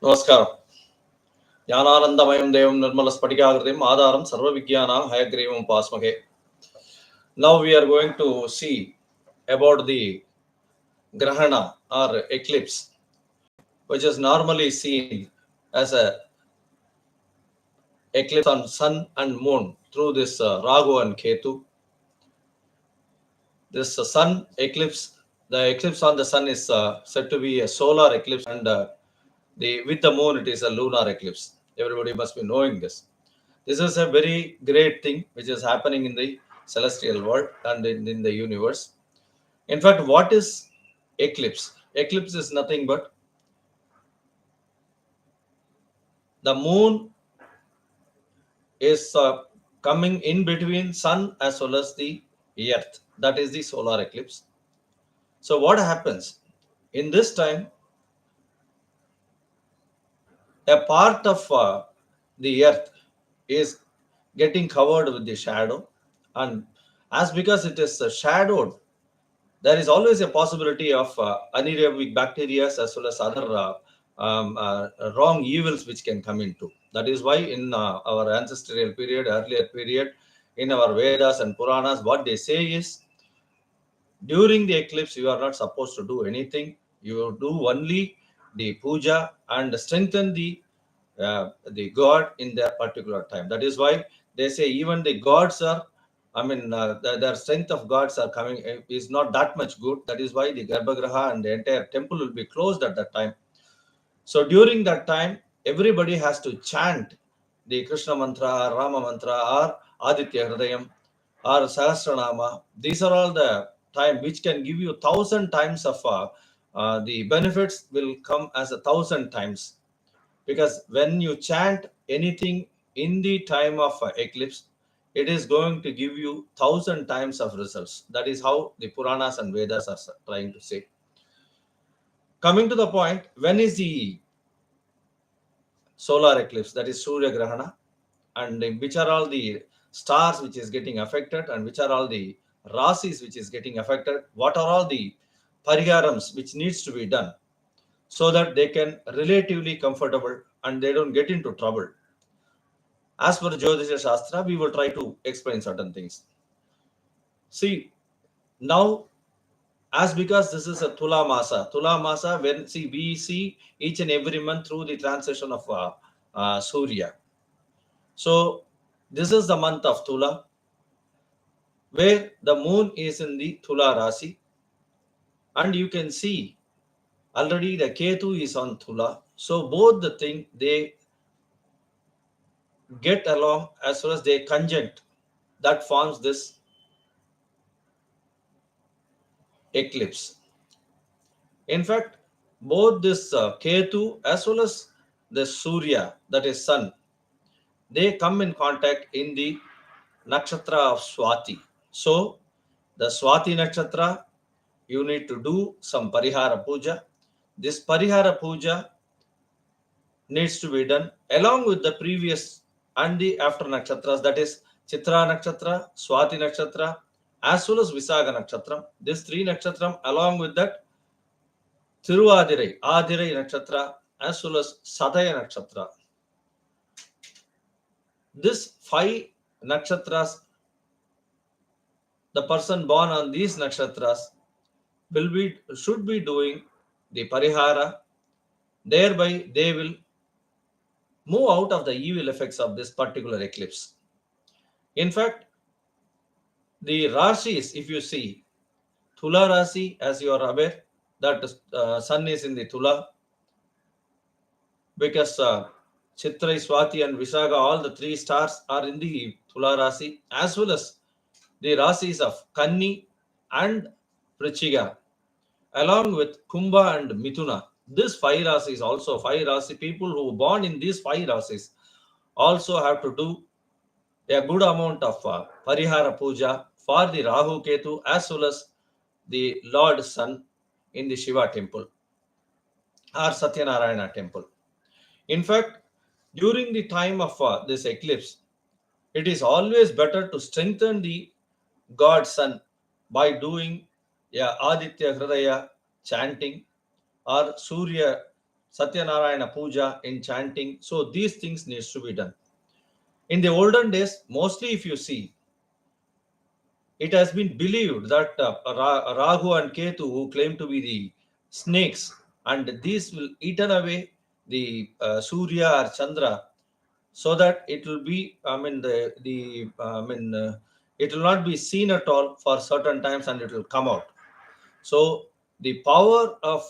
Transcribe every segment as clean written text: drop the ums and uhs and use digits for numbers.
Namaskaram. Jnananandamaయం devam nirmalaspatikakritim Adharam sarvavijnanam hayagrivam pasmage. Now we are going to see about the Grahana or eclipse, which is normally seen as a eclipse on sun and moon through this Rahu and Ketu. This sun eclipse, the eclipse on the sun is said to be a solar eclipse, and with the moon it is a lunar eclipse. Everybody must be knowing this. This is a very great thing which is happening in the celestial world and in the universe. In fact, what is eclipse? Eclipse is nothing but the moon is coming in between sun as well as the earth. That is the solar eclipse. So what happens? In this time, a part of the earth is getting covered with the shadow, and as because it is shadowed, there is always a possibility of anaerobic bacteria as well as other wrong evils which can come into. That is why in our ancestral period, earlier period, in our Vedas and Puranas, what they say is, during the eclipse, you are not supposed to do anything. You do only the puja and strengthen the god in their particular time. That is why they say even the gods are, their strength of gods are coming is not that much good. That is why the Garbhagriha and the entire temple will be closed at that time. So during that time, everybody has to chant the Krishna mantra, or Rama mantra, or Aditya Hridayam, or Sahasranama. These are all the time which can give you 1,000 times of the benefits will come as 1,000 times. Because when you chant anything in the time of eclipse, it is going to give you 1,000 times of results. That is how the Puranas and Vedas are trying to say. Coming to the point, when is the solar eclipse? That is Soorya Grahana, and which are all the stars which is getting affected, and which are all the rasis which is getting affected, what are all the pariharams which needs to be done so that they can relatively comfortable and they don't get into trouble. As per Jyotisha Shastra, we will try to explain certain things. See, now, as because this is a Tula Masa, when we see each and every month through the transition of Soorya. So, this is the month of Tula, where the moon is in the Tula Rasi, and you can see already the Ketu is on Tula. So, both the thing they get along as well as they conjunct, that forms this eclipse. In fact, both this Ketu as well as the Soorya, that is sun, they come in contact in the nakshatra of Swati. So, the Swati nakshatra, you need to do some Parihara puja. This Parihara puja needs to be done along with the previous and the after nakshatras, that is Chitra nakshatra, Swati nakshatra, as well as Visaga nakshatra. These three nakshatram, along with that Tiruvadirai, Adirai nakshatra, as well as Sadaya nakshatra. This 5 nakshatras, the person born on these nakshatras should be doing the parihara. Thereby, they will move out of the evil effects of this particular eclipse. In fact, the Rashis, if you see, Tula Rasi, as you are aware, that sun is in the Tula, because Chitra, Swati, and Visaga, all the 3 stars are in the Tula Rasi, as well as the Rasis of Kanni and Prichiga, along with Kumbha and Mithuna. This 5 Rasis also, 5 Rasi people who are born in these 5 Rasis also have to do a good amount of Parihara Puja for the Rahu Ketu as well as the Lord Sun in the Shiva temple or Satyanarayana temple. In fact, during the time of this eclipse, it is always better to strengthen the God Sun by doing Aditya Hridaya chanting or Soorya Satyanarayana Puja, in chanting. So these things needs to be done. In the olden days, mostly if you see, it has been believed that Rahu and Ketu, who claim to be the snakes, and these will eaten away the Surya or Chandra, so that it will be, it will not be seen at all for certain times, and it will come out. So the power of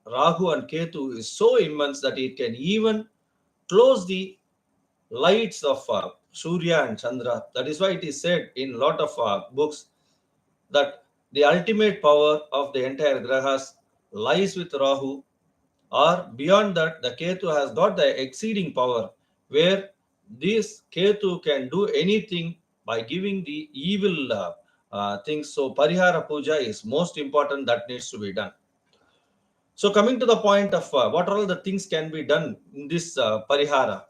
Rahu and Ketu is so immense that it can even close the lights of Surya and Chandra. That is why it is said in a lot of books that the ultimate power of the entire grahas lies with Rahu, or beyond that, the Ketu has got the exceeding power, where this Ketu can do anything by giving the evil things. So, Parihara Puja is most important, that needs to be done. So, coming to the point of what all the things can be done in this Parihara.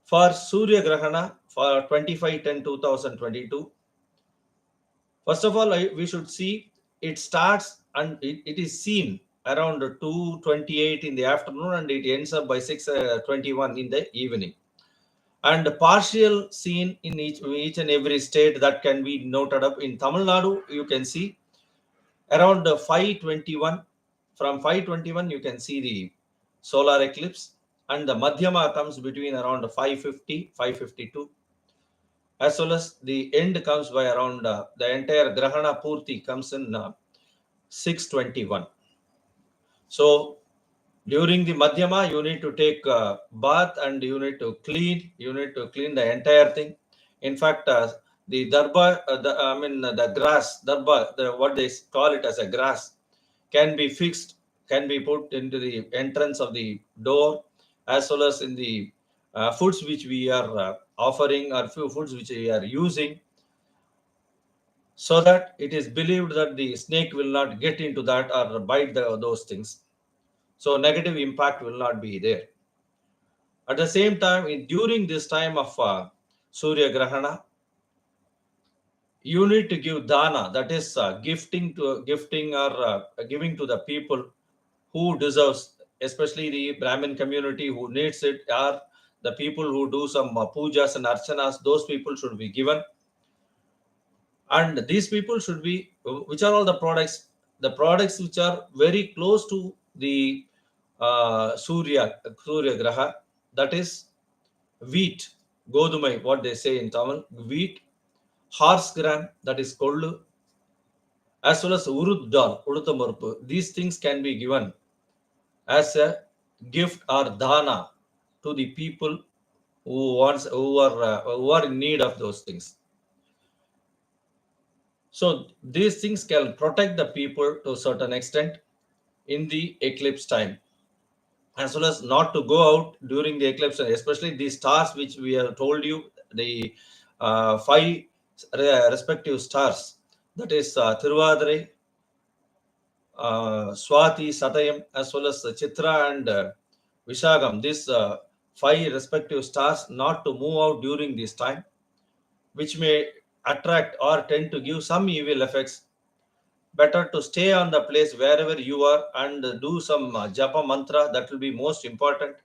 For Soorya Grahana for 25/10/2022, first of all, we should see it starts and it is seen around 2:28 in the afternoon, and it ends up by 6:21 in the evening. And partial seen in each and every state, that can be noted up. In Tamil Nadu, you can see around 5:21. From 5:21, you can see the solar eclipse, and the Madhyama comes between around 5:50, 5:52. As well as the end comes by around the entire Grahana Purti comes in 6:21. So during the Madhyama, you need to take a bath, and you need to clean the entire thing. In fact, the darba, the grass, darba, what they call it as a grass, can be fixed, can be put into the entrance of the door, as well as in the foods which we are offering, or few foods which we are using, so that it is believed that the snake will not get into that or bite those things. So negative impact will not be there. At the same time, during this time of Surya Grahana, you need to give dana, that is gifting or giving to the people who deserves, especially the Brahmin community who needs it, or the people who do some pujas and archanas. Those people should be given, and these people should be, which are all the products which are very close to the Surya Graha, that is wheat, Godumai, what they say in Tamil, wheat, horse gram, that is Kollu, as well as Urud dal, Udutamurpu. These things can be given as a gift or dana to the people who are in need of those things. So these things can protect the people to a certain extent in the eclipse time, as well as not to go out during the eclipse, especially the stars which we have told you, the five respective stars, that is Tiruvadirai, Swati, Satayam, as well as Chitra and Vishagam. These five respective stars not to move out during this time, which may attract or tend to give some evil effects. Better to stay on the place wherever you are and do some japa mantra. That will be most important.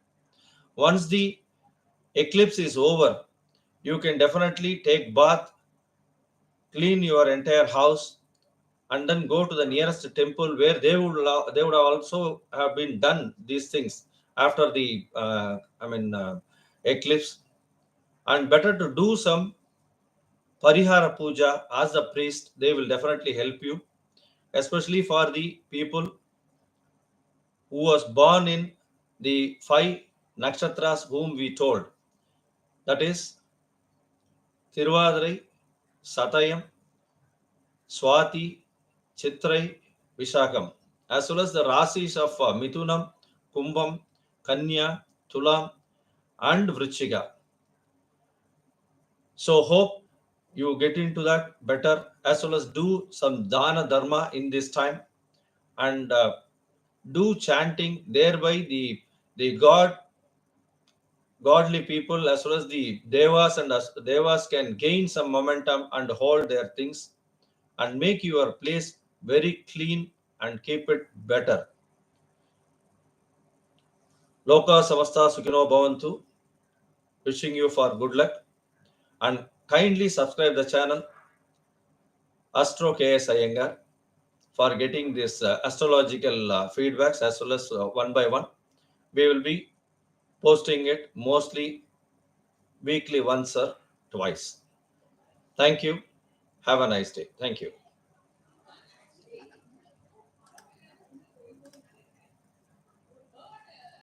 Once the eclipse is over, you can definitely take bath, clean your entire house, and then go to the nearest temple where they would also have been done these things after the eclipse. And better to do some parihara puja as a priest. They will definitely help you, especially for the people who was born in the five nakshatras whom we told, that is Tiruvadirai, Satayam, Swati, Chitrai, Vishakam, as well as the Rasis of Mithunam, Kumbham, Kanya, Tulam, and Vrichika. So hope you get into that better, as well as do some dana dharma in this time, and do chanting. Thereby the godly people, as well as the devas and devas, can gain some momentum and hold their things, and make your place very clean and keep it better. Loka Samasta Sukhino Bhavantu. Wishing you for good luck, and kindly subscribe the channel Astro KS Iyengar for getting this astrological feedbacks as well as one by one. We will be posting it mostly weekly once or twice. Thank you. Have a nice day. Thank you.